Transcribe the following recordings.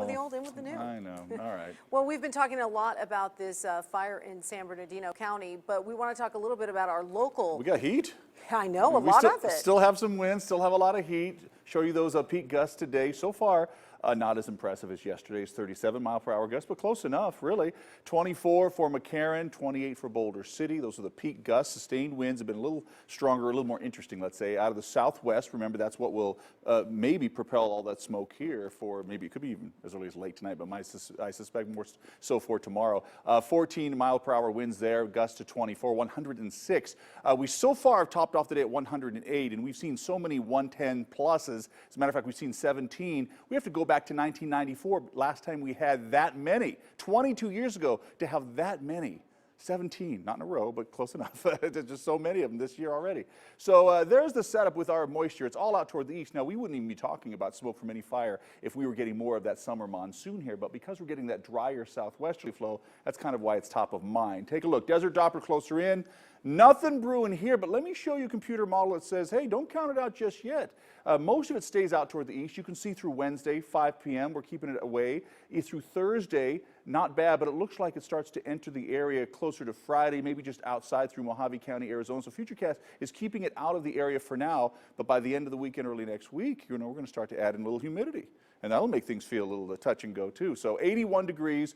with the old, in with the new. I know. All right. Well, we've been talking a lot about this fire in San Bernardino County, but we want to talk a little bit about our local. We got heat. I know, a We lot of it. Still have some wind, still have a lot of heat. Show you those peak gusts today. So far, not as impressive as yesterday's 37-mile-per-hour gust, but close enough, really. 24 for McCarran, 28 for Boulder City. Those are the peak gusts. Sustained winds have been a little stronger, a little more interesting, let's say, out of the southwest. Remember, that's what will maybe propel all that smoke here for maybe, it could be even as early as late tonight, but I suspect more so for tomorrow. 14-mile-per-hour winds there, gusts to 24, 106. We so far have topped off the day at 108, and we've seen so many 110 pluses. As a matter of fact, we've seen 17. We have to go back to 1994, last time we had that many, 22 years ago, to have that many. 17, not in a row, but close enough. There's just so many of them this year already. So there's the setup with our moisture. It's all out toward the east. Now, we wouldn't even be talking about smoke from any fire if we were getting more of that summer monsoon here, but because we're getting that drier southwesterly flow, that's kind of why it's top of mind. Take a look. Desert Doppler closer in. Nothing brewing here, but let me show you a computer model that says, hey, don't count it out just yet. Most of it stays out toward the east. You can see through Wednesday, 5 p.m. We're keeping it away. Through Thursday, not bad, but it looks like it starts to enter the area closer to Friday, maybe just outside through Mojave County, Arizona. So Futurecast is keeping it out of the area for now, but by the end of the weekend, early next week, we're going to start to add in a little humidity, and that'll make things feel a little touch and go too. So 81 degrees.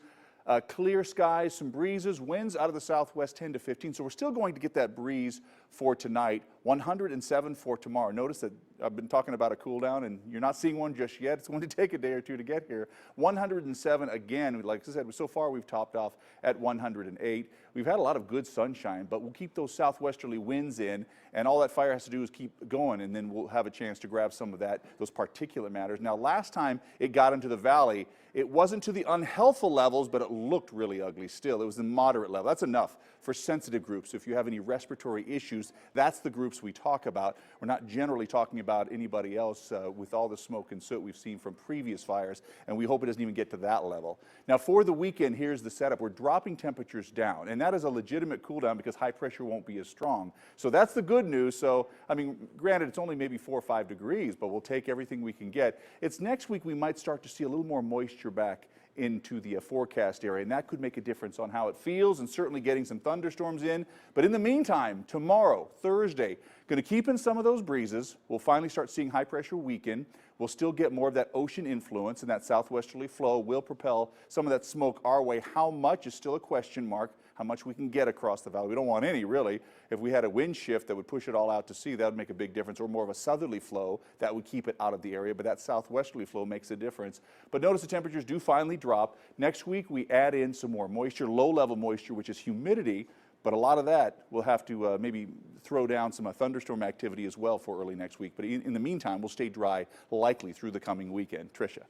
Clear skies, some breezes, winds out of the southwest 10 to 15. So we're still going to get that breeze for tonight. 107 for tomorrow. Notice that I've been talking about a cool down, and you're not seeing one just yet. It's going to take a day or two to get here. 107 again. Like I said, so far we've topped off at 108. We've had a lot of good sunshine, but we'll keep those southwesterly winds in, and all that fire has to do is keep going, and then we'll have a chance to grab some of those particulate matters. Now, last time it got into the valley, it wasn't to the unhealthful levels, but it looked really ugly still. It was the moderate level. That's enough for sensitive groups. If you have any respiratory issues, that's the groups we talk about. We're not generally talking about anybody else with all the smoke and soot we've seen from previous fires, and we hope it doesn't even get to that level. Now, for the weekend, here's the setup. We're dropping temperatures down, and that is a legitimate cool down because high pressure won't be as strong. So that's the good news. So, I mean, granted, it's only maybe 4 or 5 degrees, but we'll take everything we can get. It's next week we might start to see a little more moisture back into the forecast area, and that could make a difference on how it feels, and certainly getting some thunderstorms in. But in the meantime, tomorrow, Thursday, going to keep in some of those breezes. We'll finally start seeing high pressure weaken. We'll still get more of that ocean influence, and that southwesterly flow will propel some of that smoke our way. How much is still a question mark, how much we can get across the valley. We don't want any, really. If we had a wind shift that would push it all out to sea, that would make a big difference, or more of a southerly flow that would keep it out of the area, but that southwesterly flow makes a difference. But notice the temperatures do finally drop. Next week, we add in some more moisture, low-level moisture, which is humidity, but a lot of that we'll have to maybe throw down some thunderstorm activity as well for early next week. But in the meantime, we'll stay dry likely through the coming weekend. Tricia.